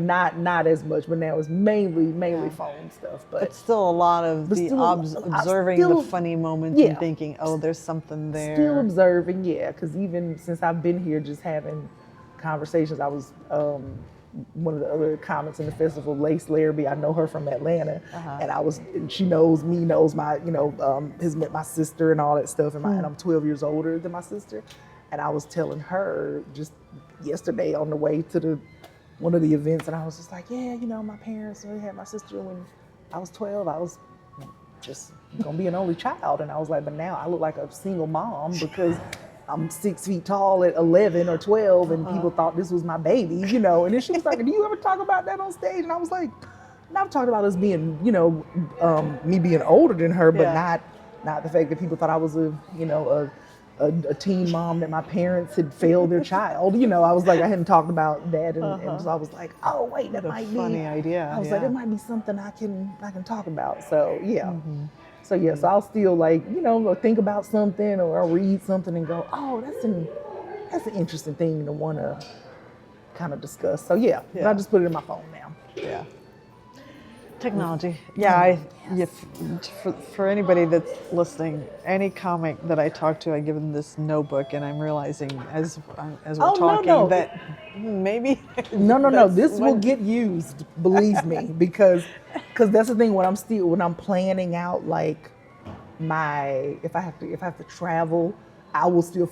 not as much. But now it's mainly phone stuff. But still a lot of observing the funny moments and thinking, oh, there's something there. Still observing, because even since I've been here, just having conversations. I was one of the other comics in the festival, Lace Larrabee. I know her from Atlanta, and she knows me, knows my has met my sister and all that stuff, and I'm 12 years older than my sister. And I was telling her just yesterday on the way to one of the events, and I was just like, my parents had my sister when I was 12. I was just gonna be an only child, and I was like, but now I look like a single mom because I'm 6 feet tall at 11 or 12, and people thought this was my baby, And then she was like, do you ever talk about that on stage? And I was like, and I've talked about us being, me being older than her, but not the fact that people thought I was a teen mom, that my parents had failed their child. I was like, I hadn't talked about that, and so I was like, oh wait, that might be a funny idea. I was like, it might be something I can talk about. So so I'll still think about something, or I'll read something and go, oh, that's an interesting thing to want to kind of discuss. So but I just put it in my phone now. Technology. For anybody that's listening, any comic that I talk to, I give them this notebook, and I'm realizing as we're talking that maybe no, this will get used, believe me, because that's the thing. When I'm planning out like if I have to travel, I will still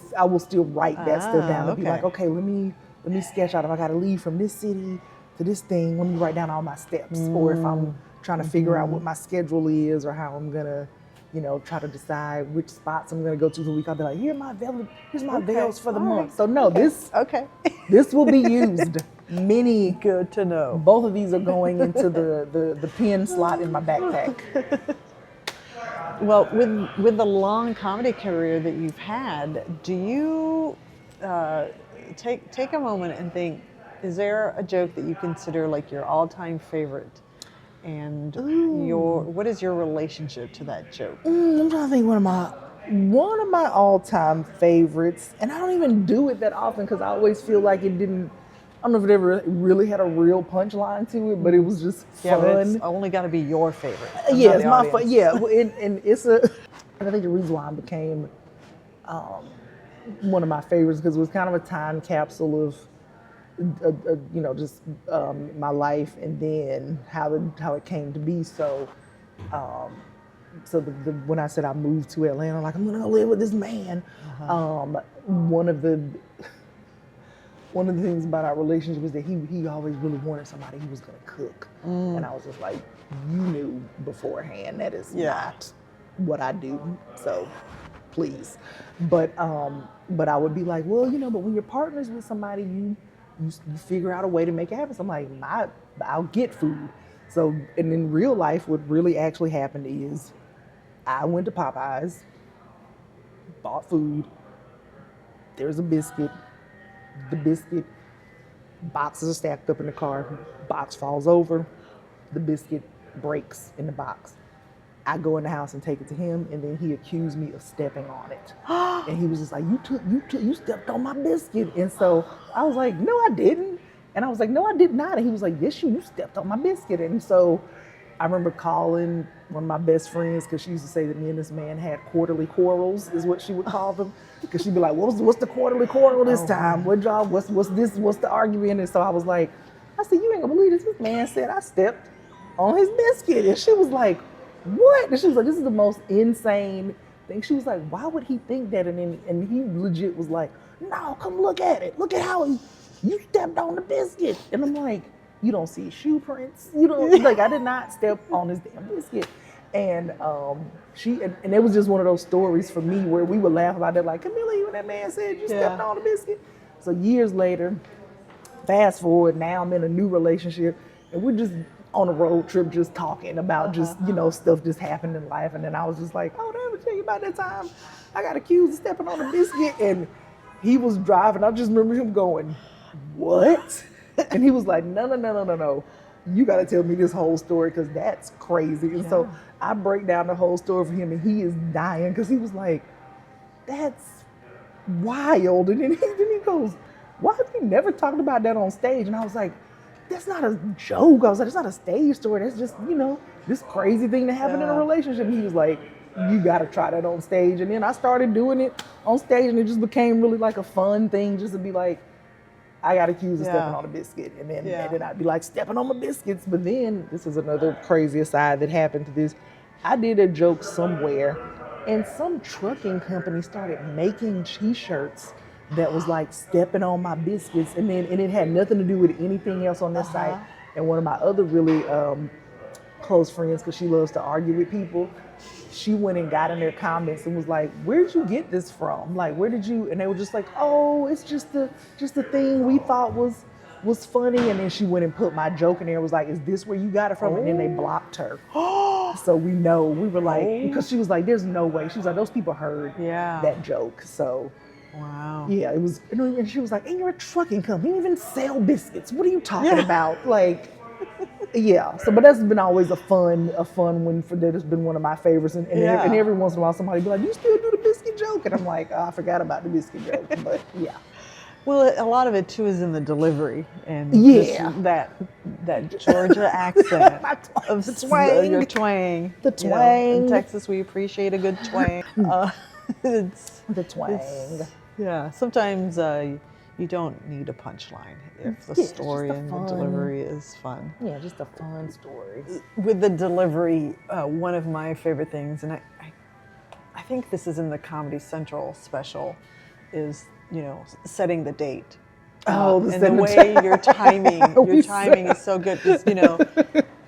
write that stuff down and be like, okay, let me sketch out if I got to leave from this city to this thing, let me write down all my steps. Or if I'm trying to figure out what my schedule is, or how I'm gonna, try to decide which spots I'm gonna go to the week, I'll be like, here's my veils for the month. So no, this will be used. Many good to know. Both of these are going into the pen slot in my backpack. Well, with the long comedy career that you've had, do you take a moment and think, is there a joke that you consider like your all-time favorite? And what is your relationship to that joke? I'm trying to think one of my all-time favorites, and I don't even do it that often because I always feel like it didn't. I don't know if it ever really had a real punchline to it, but it was just fun. But it's only got to be your favorite. It's my fun. Yeah, and it's a. I think the reason why I became one of my favorites because it was kind of a time capsule of just my life and then how it came to be. So, when I said I moved to Atlanta, like I'm gonna go live with this man. One of the things about our relationship was that he always really wanted somebody who was gonna cook, and I was just like, you knew beforehand that is not what I do. So, please, but I would be like, well, but when you're partners with somebody, you figure out a way to make it happen. So I'm like, I'll get food. So, and in real life, what really actually happened is I went to Popeyes, bought food. There's a biscuit. The biscuit boxes are stacked up in the car. Box falls over. The biscuit breaks in the box. I go in the house and take it to him, and then he accused me of stepping on it. And he was just like, you stepped on my biscuit. And so I was like, no, I didn't. And I was like, no, I did not. And he was like, yes, you stepped on my biscuit. And so I remember calling one of my best friends, because she used to say that me and this man had quarterly quarrels, is what she would call them. Because she'd be like, what's the quarterly quarrel this time? What job? What's the argument? And so I was like, I said, you ain't gonna believe this. This man said I stepped on his biscuit. And she was like, what? And she was like, this is the most insane thing. She was like, why would he think that? And he legit was like, no, come look at it. Look at how you stepped on the biscuit. And I'm like, you don't see shoe prints. You don't, like, I did not step on this damn biscuit. And and it was just one of those stories for me where we would laugh about that, like, Camilla, you and that man said you stepped on the biscuit. So years later, fast forward, now I'm in a new relationship, and we're just on a road trip just talking about just, stuff just happened in life. And then I was just like, oh, did I ever tell you about that time I got accused of stepping on a biscuit? And he was driving. I just remember him going, what? And he was like, no. You got to tell me this whole story, because that's crazy. And so I break down the whole story for him, and he is dying, because he was like, that's wild. And then he goes, why have you never talked about that on stage? And I was like, that's not a joke. I was like, it's not a stage story. That's just, this crazy thing that happened in a relationship. And he was like, you got to try that on stage. And then I started doing it on stage, and it just became really like a fun thing, just to be like, I got accused of stepping on a biscuit. And then I'd be like, stepping on my biscuits. But then, this is another crazy aside that happened to this. I did a joke somewhere, and some trucking company started making t-shirts that was like stepping on my biscuits, and it had nothing to do with anything else on their site. And one of my other really close friends, because she loves to argue with people, she went and got in their comments and was like, where'd you get this from? Like, where did you? And they were just like, oh, it's just the thing we thought was funny. And then she went and put my joke in there and was like, is this where you got it from? And then they blocked her. So we were like, because she was like, there's no way. She was like, those people heard that joke. So wow. Yeah, it was, and she was like, and you're a trucking company, you don't even sell biscuits. What are you talking about? Like, yeah. So, but that's been always a fun one that has been one of my favorites. And every once in a while somebody be like, you still do the biscuit joke? And I'm like, oh, I forgot about the biscuit joke. But yeah. Well, a lot of it too is in the delivery and that Georgia accent of the twang. Your twang. The twang. In Texas, we appreciate a good twang. It's the twang. Sometimes you don't need a punchline if the story and the delivery is fun. Yeah, just a fun story. With the delivery, one of my favorite things, and I think this is in the Comedy Central special, is setting the date. And the way your timing is so good. Because,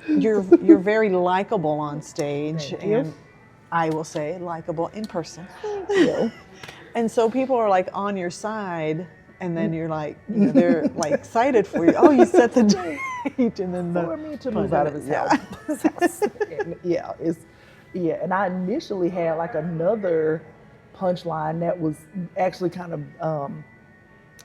you're very likable on stage, and I will say likable in person. And so people are like on your side, and then you're like, they're like excited for you. Oh, you set the date, and then for me to move out of his house. And I initially had like another punchline that was actually kind of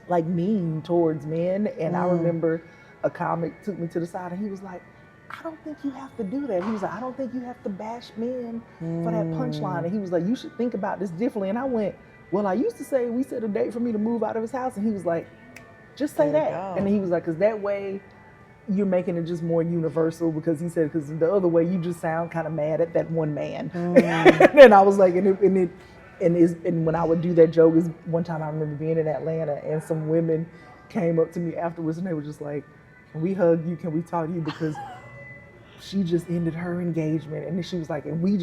like mean towards men. And I remember a comic took me to the side, and he was like, I don't think you have to do that. He was like, I don't think you have to bash men for that punchline. And he was like, you should think about this differently. And I went, well, I used to say we set a date for me to move out of his house. And he was like, just say that. And he was like, because that way you're making it just more universal, because he said, because the other way you just sound kind of mad at that one man. And I was like, and and when I would do that joke, is one time I remember being in Atlanta and some women came up to me afterwards and they were just like, "Can we hug you? Can we talk to you?" Because she just ended her engagement, and then she was like, and we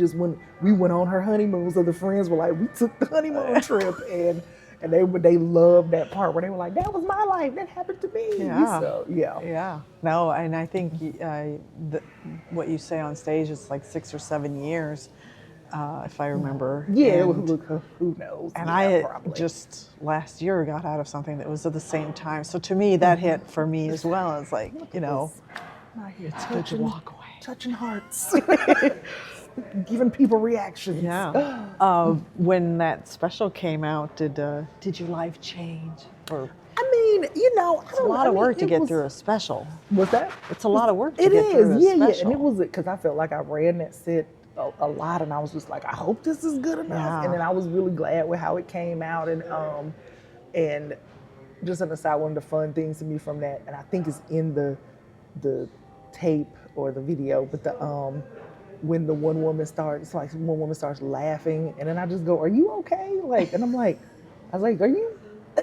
went on her honeymoon. So the friends were like, we took the honeymoon trip, and they loved that part where they were like, that was my life, that happened to me. Yeah. So yeah. Yeah. No, and I think what you say on stage is like 6 or 7 years, if I remember. Yeah, And, look, who knows? and Yeah, I probably. just last year got out of something that was at the same time. So to me, that hit for me as well. It's like, you know, I'm out here it's good to walk away. touching hearts, giving people reactions. Yeah. When that special came out, did your life change? Or I mean, you know, it's a lot of work to get through a special. What's that? It's a lot of work to It get through a is, yeah, special. yeah. And it was because I felt like I ran that set a lot, and I was just like, I hope this is good enough. Yeah. And then I was really glad with how it came out, and just an aside, one of the fun things to me from that, and I think it's in the tape or the video, but when one woman starts laughing, and then I just go, "Are you okay?" Like, and I was like, "Are you?"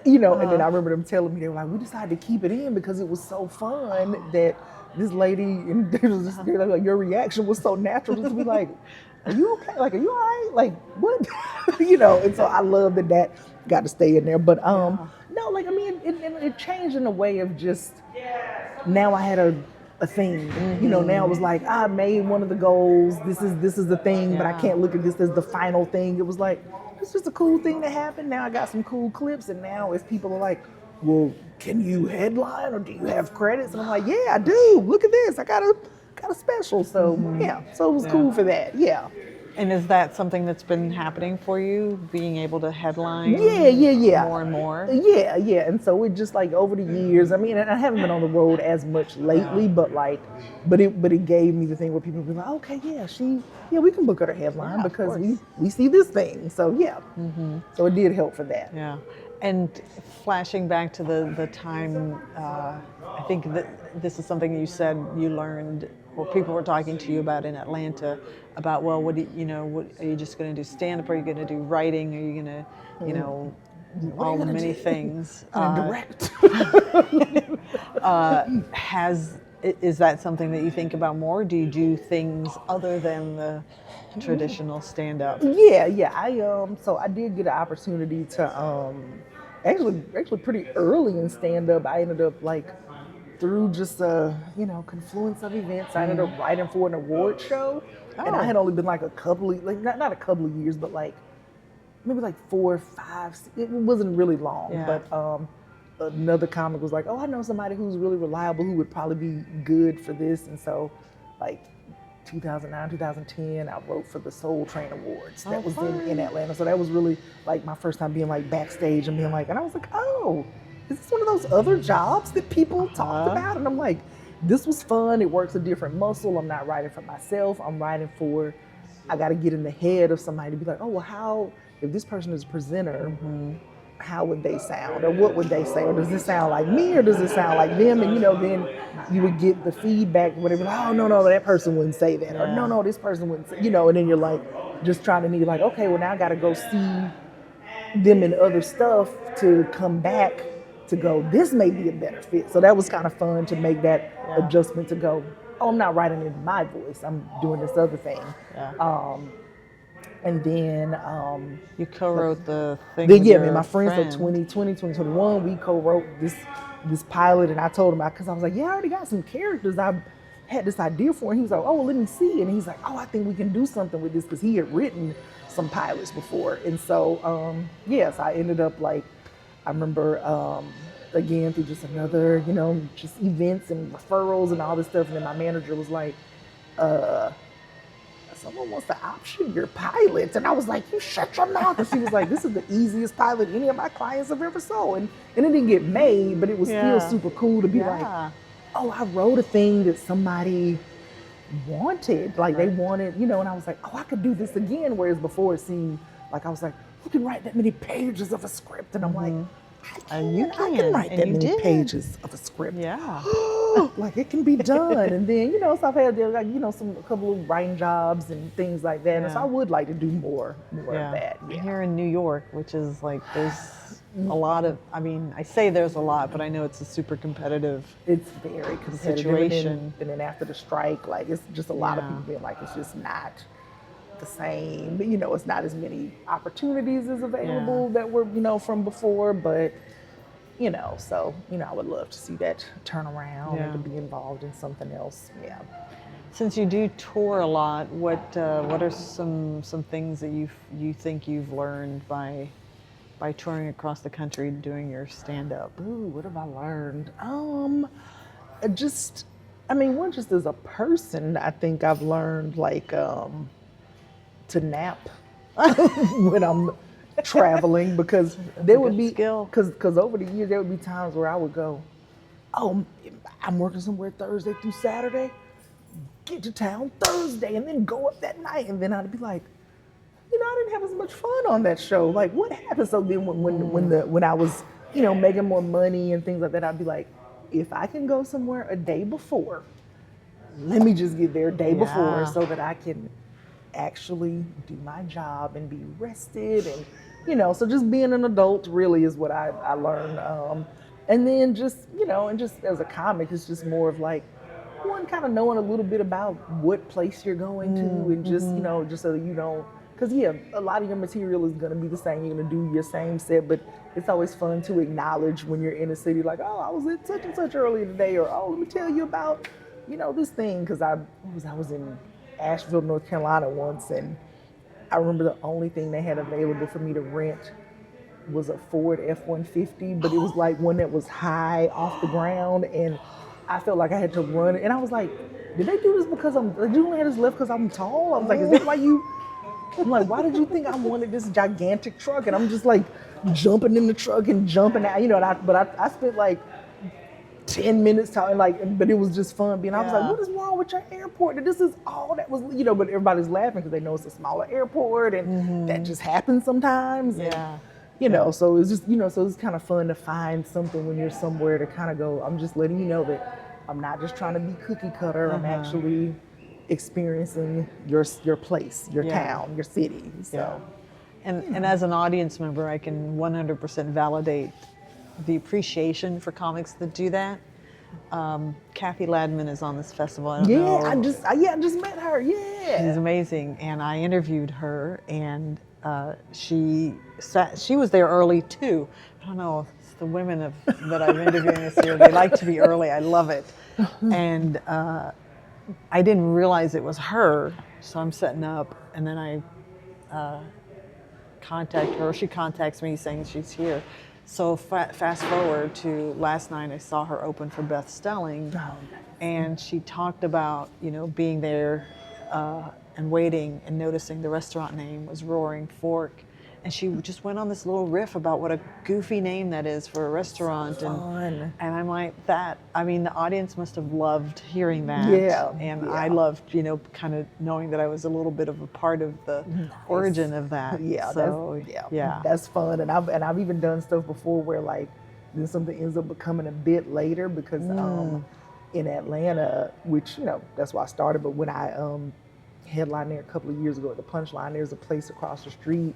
You know, and then I remember them telling me, they were like, we decided to keep it in because it was so fun that this lady, and they were like, your reaction was so natural just to be like, are you okay? Like, are you all right? Like, what? You know, and so I love that got to stay in there. But no, like, I mean, it changed in a way of just, now I had a thing. You know, now it was like, I made one of the goals. This is the thing, but I can't look at this as the final thing. It was like, it's just a cool thing that happened. Now I got some cool clips, and now if people are like, well, can you headline or do you have credits? And I'm like, yeah, I do. Look at this. I got a special. So yeah, so it was cool for that. Yeah. And is that something that's been happening for you, being able to headline Yeah. more and more? Yeah. And so it just like over the years, I mean, and I haven't been on the road as much lately, but it gave me the thing where people be like, okay, we can book her to headline because we see this thing. So yeah. So it did help for that. Yeah. And flashing back to the time, I think that this is something you said you learned, or people were talking to you about in Atlanta, about, well, what are you just going to do stand-up? Are you going to do writing? Are you going to, you know, all the many things? Direct. Is that something that you think about more? Do you do things other than the traditional stand-up? Yeah. So I did get an opportunity to actually pretty early in stand-up. I ended up like through just a confluence of events. I ended up writing for an award show, and I had only been like a couple of not a couple of years, but like maybe like 4 or 5. It wasn't really long, but another comic was like, oh, I know somebody who's really reliable who would probably be good for this. And so like 2009, 2010, I wrote for the Soul Train Awards that was in Atlanta. So that was really like my first time being like backstage and being like, and I was like, oh, is this one of those other jobs that people talked about? And I'm like, this was fun. It works a different muscle. I'm not writing for myself. I'm writing for, I got to get in the head of somebody to be like, oh, well, how, if this person is a presenter, how would they sound, or what would they say, or does this sound like me, or does it sound like them? And then you would get the feedback, whatever. Like, oh no, that person wouldn't say that, or no, this person wouldn't say, and then you're like just trying to need like, okay, well now I got to go see them in other stuff to come back to go, this may be a better fit. So that was kind of fun to make that adjustment to go, oh, I'm not writing in my voice, I'm doing this other thing. And then you co-wrote the thing. My friends for 2020, 2021, we co-wrote this pilot, and I told him, because I was like, I already got some characters I had this idea for, and he was like, oh, well, let me see. And he's like, oh, I think we can do something with this, because he had written some pilots before. And so so I ended up like, I remember again through just another, just events and referrals and all this stuff, and then my manager was like, someone wants to option your pilots. And I was like, you shut your mouth. And she was like, this is the easiest pilot any of my clients have ever saw. And it didn't get made, but it was still super cool to be like, oh, I wrote a thing that somebody wanted. Like they wanted, and I was like, oh, I could do this again. Whereas before it seemed like I was like, you can write that many pages of a script. And I'm like, I can write that many pages of a script. Yeah. like it can be done. And then, so I've had like, a couple of writing jobs and things like that. And so I would like to do more of that. Yeah. Here in New York, which is like, there's a lot of, I mean, I say there's a lot, but I know it's a super competitive It's very competitive situation. And then after the strike, like it's just a lot of people being like, it's just not the same. It's not as many opportunities as available that were, from before, but so, I would love to see that turn around and to be involved in something else. Yeah. Since you do tour a lot, what are some things that you think you've learned by touring across the country doing your stand-up? Ooh, what have I learned? Just as a person, I think I've learned like to nap when I'm traveling, because there would be because over the years there would be times where I would go, oh, I'm working somewhere Thursday through Saturday, get to town Thursday and then go up that night, and then I'd be like, I didn't have as much fun on that show. Like, what happened? So then when I was making more money and things like that, I'd be like, if I can go somewhere a day before, let me just get there a day before so that I can actually do my job and be rested. And so just being an adult really is what I learned. And then just and just as a comic, it's just more of like one, kind of knowing a little bit about what place you're going to, and just just so that you don't, because a lot of your material is going to be the same. You're going to do your same set, but it's always fun to acknowledge when you're in a city, like, oh, I was at such and such earlier today, or oh, let me tell you about this thing, because I was in Asheville, North Carolina once, and I remember the only thing they had available for me to rent was a Ford F-150, but it was like one that was high off the ground, and I felt like I had to run. And I was like, did they do this because did you only have this left because I'm tall? I was like, is that why I'm like, why did you think I wanted this gigantic truck? And I'm just like jumping in the truck and jumping out, but I spent like 10 minutes talking, but it was just fun being. I was like, what is wrong with your airport? And this is all that was, but everybody's laughing because they know it's a smaller airport, and that just happens sometimes. And, so it's just, so it's kind of fun to find something when you're somewhere to kind of go, I'm just letting you know that I'm not just trying to be cookie cutter. I'm actually experiencing your place, your town, your city. So, and as an audience member, I can 100% validate the appreciation for comics that do that. Kathy Ladman is on this festival. I just met her. Yeah, she's amazing, and I interviewed her, and she was there early too. I don't know, it's the women that I'm interviewing this year. They like to be early. I love it, and I didn't realize it was her. So I'm setting up, and then I contact her. She contacts me saying she's here. So fast forward to last night, I saw her open for Beth Stelling, and she talked about being there and waiting and noticing the restaurant name was Roaring Fork, and she just went on this little riff about what a goofy name that is for a restaurant. And I'm like, the audience must have loved hearing that. I loved kind of knowing that I was a little bit of a part of the origin of that. That's fun. And I've even done stuff before where like then something ends up becoming a bit later, because in Atlanta, which that's why I started, but when I headlined there a couple of years ago at the Punchline, there's a place across the street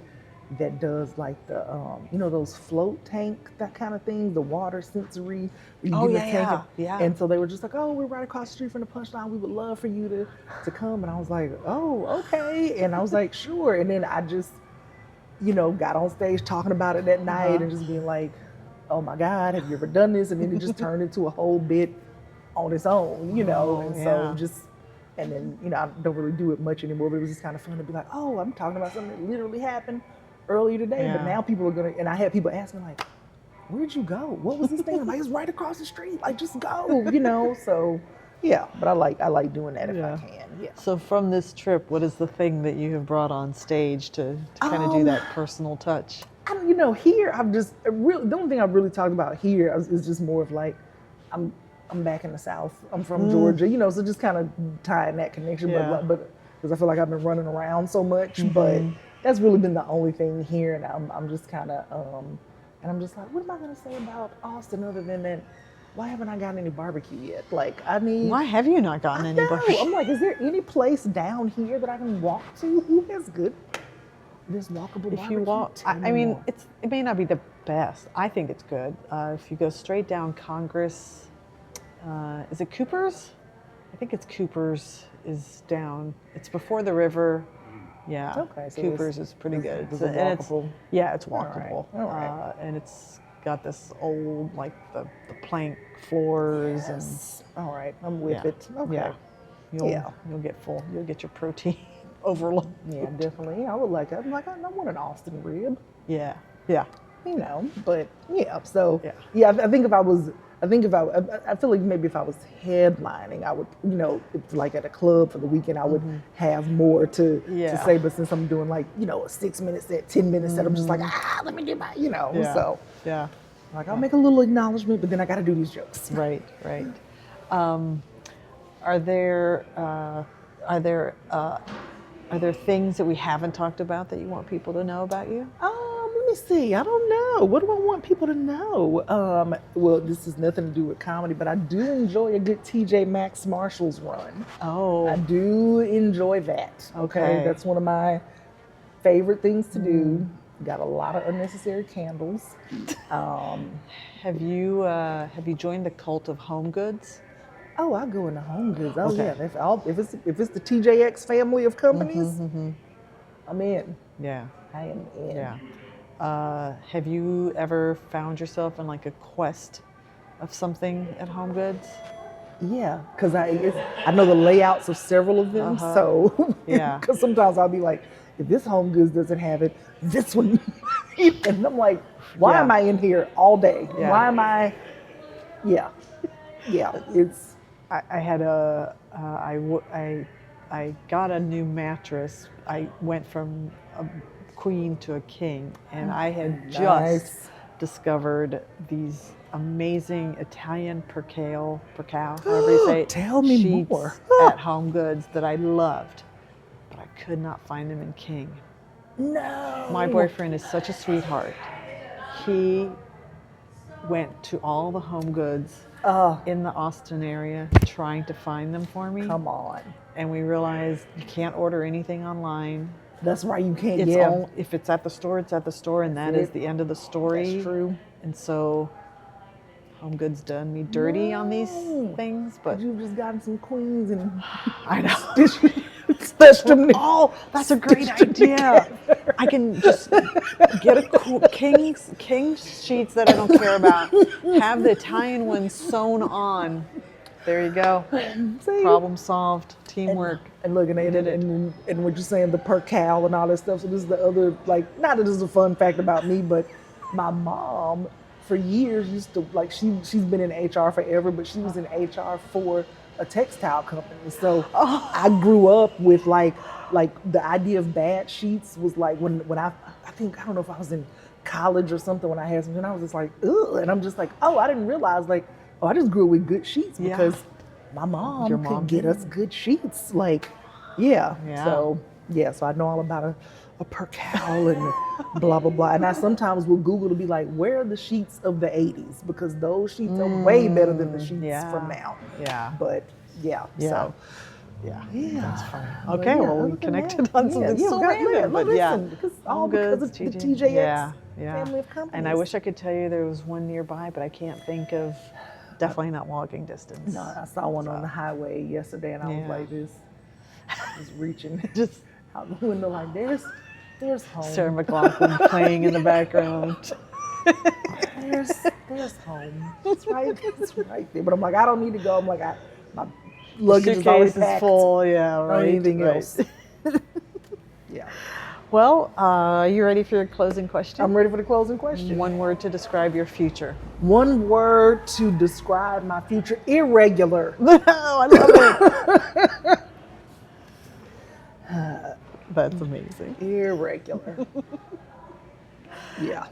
that does like the those float tank, that kind of thing, the water sensory. And so they were just like, oh, we're right across the street from the Punchline, we would love for you to come. And I was like, oh, okay. And I was like, sure. And then I just got on stage talking about it that night and just being like, oh my God, have you ever done this? And then it just turned into a whole bit on its own, so just. And then, I don't really do it much anymore, but it was just kind of fun to be like, oh, I'm talking about something that literally happened earlier today, but now people are and I had people ask me like, where'd you go? What was this thing? I'm like, it's right across the street. Like, just go, so yeah, but I like doing that if I can. Yeah. So from this trip, what is the thing that you have brought on stage to kind of do that personal touch? Here, the only thing I've really talked about here is just more of like, I'm back in the South. I'm from Georgia, so just kind of tying that connection, but because I feel like I've been running around so much, but that's really been the only thing here, and I'm just kind of, and I'm just like, what am I going to say about Austin other than that why haven't I gotten any barbecue yet? Like, I need. Why have you not gotten I any know. barbecue? I'm like, is there any place down here that I can walk to? Who has good? There's walkable barbecue. If you walk, Tell me I mean, more. it may not be the best. I think it's good. If you go straight down Congress, is it Cooper's? I think it's Cooper's is down. It's before the river. Yeah. Okay, so Cooper's is pretty good. It's So- and walkable. yeah, it's All right, walkable. all right. And it's got this old, like the plank floors and All right, I'm with yeah. it. Okay. Yeah. You'll get full. You'll get your protein overload. Yeah, definitely. I would like. I'm like, I want an Austin rib. Yeah. Yeah. You know, but yeah. So Yeah. I think I feel like maybe if I was headlining, I would, you know, if like at a club for the weekend, I would have more to Yeah. say. But since I'm doing like, you know, a 6-minute set, 10-minute set, I'm just like, let me get my, you know. Yeah. So Yeah. like, I'll make a little acknowledgement, but then I got to do these jokes. Right. Right. Are there things that we haven't talked about that you want people to know about you? Let me see. I don't know. What do I want people to know? Well, this has nothing to do with comedy, but I do enjoy a good TJ Maxx Marshalls run. Oh. I do enjoy that. Okay. That's one of my favorite things to do. Got a lot of unnecessary candles. Have you joined the cult of home goods? Oh, I go into Home Goods. Oh Okay. yeah. If it's the TJX family of companies, I'm in. Yeah. I am in. Yeah. Have you ever found yourself in like a quest of something at Home Goods? Yeah, because I know the layouts of several of them. So Yeah. because sometimes I'll be like, if this Home Goods doesn't have it, this one, and I'm like, why Yeah. am I in here all day? Yeah. Why am I? Yeah, it's. I had I got a new mattress. I went from a queen to a king, and I had just Nice. discovered these amazing Italian percale, however you say it, Tell me sheets more. at Home Goods that I loved, but I could not find them in King. No. My boyfriend is such a sweetheart. He went to all the Home Goods in the Austin area trying to find them for me. Come on. And we realized you can't order anything online. That's right. You can't. It's Yeah. all, if it's at the store, it's at the store, and that is the end of the story. That's true. And so Home Goods done me dirty on these things, but You've just gotten some queens and I know. stitched them. Oh, that's a great idea. I can just get a cool king sheets that I don't care about. Have the Italian ones sewn on. There you go. See? Problem solved. Teamwork. And look, and what you're saying, the percale and all that stuff. So this is the other, like, not that this is a fun fact about me, but my mom for years used to, like, she's been in HR forever, but she was in HR for a textile company. So I grew up with like the idea of bad sheets was like when I think, I don't know if I was in college or something when I had something, I was just like, ugh. And I'm just like, oh, I didn't realize, like, oh, I just grew up with good sheets because my mom Your mom could get did. us good sheets. Like, yeah. Yeah. So I know all about a percale and blah, blah, blah. And I sometimes will Google to be like, where are the sheets of the 80s? Because those sheets are way better than the sheets from now. Yeah. But so. Yeah. Yeah. That's fine. But Okay, yeah, well, other we than connected that, on something so random, but because all because of the TJX family of companies. And I wish I could tell you there was one nearby, but I can't think of, definitely not walking distance. No, I saw one on the highway yesterday, and I was Yeah. like, this is reaching Just out the window like, there's home. Sarah McLachlan playing in the background. There's home. It's right there. But I'm like, I don't need to go. I'm like, my luggage is already Suitcase is packed. full, yeah, Or right. anything right. else. Yeah. Well, are you ready for your closing question? I'm ready for the closing question. One word to describe your future. One word to describe my future: irregular. Oh, I love it. That's amazing. Irregular. Yeah.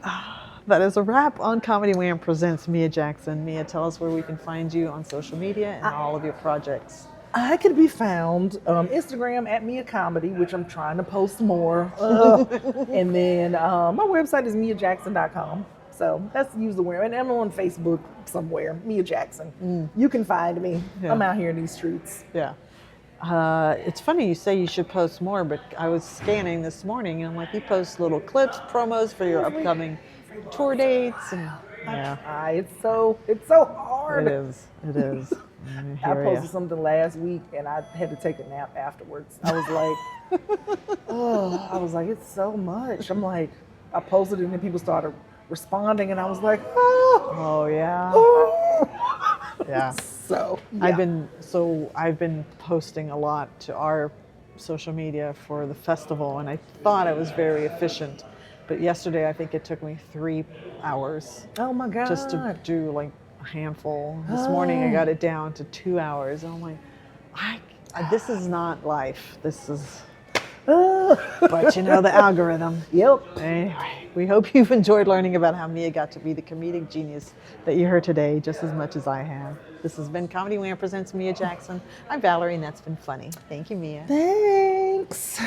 That is a wrap on Comedy Wham presents Mia Jackson. Mia, tell us where we can find you on social media and all of your projects. I could be found Instagram at Mia Comedy, which I'm trying to post more. And then my website is miajackson.com. So that's use the where. And I'm on Facebook somewhere, Mia Jackson. You can find me. Yeah. I'm out here in these streets. Yeah. It's funny you say you should post more, but I was scanning this morning and I'm like, you post little clips, promos for your upcoming tour dates, and yeah, It's so hard. it is. It is. I posted something last week and I had to take a nap afterwards. I was like, oh, I was like, it's so much. I'm like, I posted it and then people started responding and I was like, oh, Oh yeah. oh. Yeah. So yeah. I've been posting a lot to our social media for the festival, and I thought I was very efficient. But yesterday, I think it took me 3 hours Oh my God. just to do like a handful. This morning, I got it down to 2 hours. And I'm like, this is not life. This is, but you know, the algorithm. Yep. Anyway, we hope you've enjoyed learning about how Mia got to be the comedic genius that you heard today, just as much as I have. This has been Comedy Wham presents Mia Jackson. I'm Valerie, and that's been funny. Thank you, Mia. Thanks.